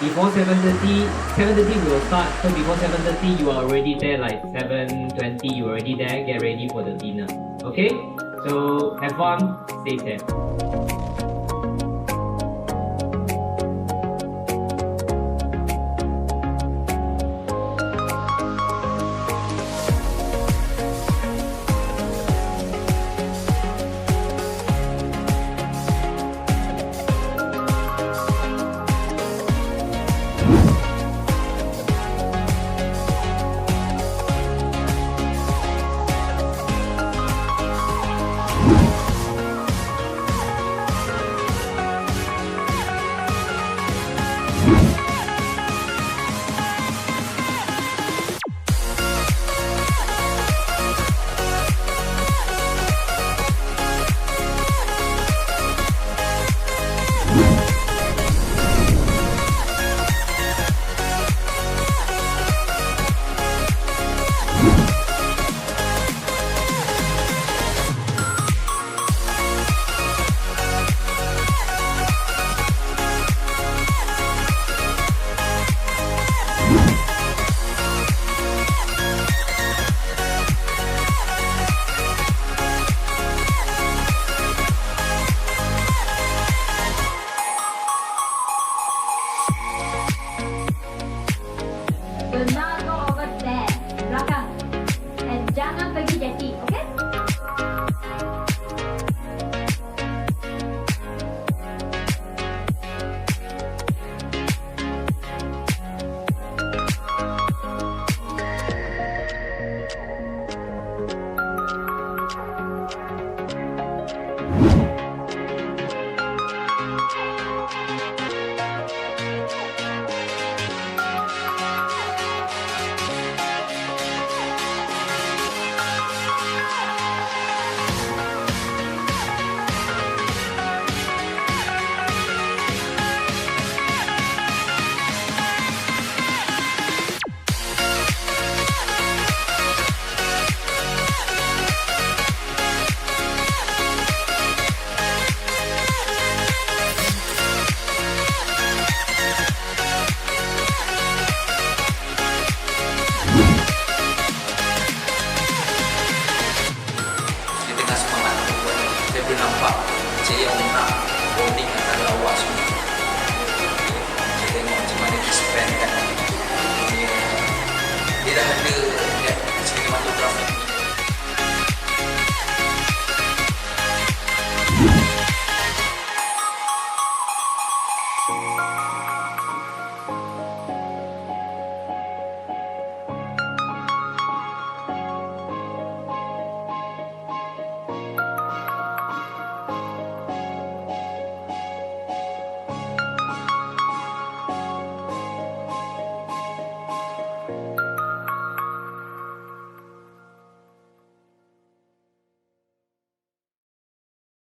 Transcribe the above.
before 7:30, 7:30 we will start. So before 7:30, you are already there. Like 7:20, you are already there. Get ready for the dinner. Okay? So have fun. Stay safe. Will now go over there, belakang. And jangan pergi jeti, okay? Saya boleh nampak saya yang nak bonding antara awak semua. Saya tengok macam mana dia spend kan. Dia dah ada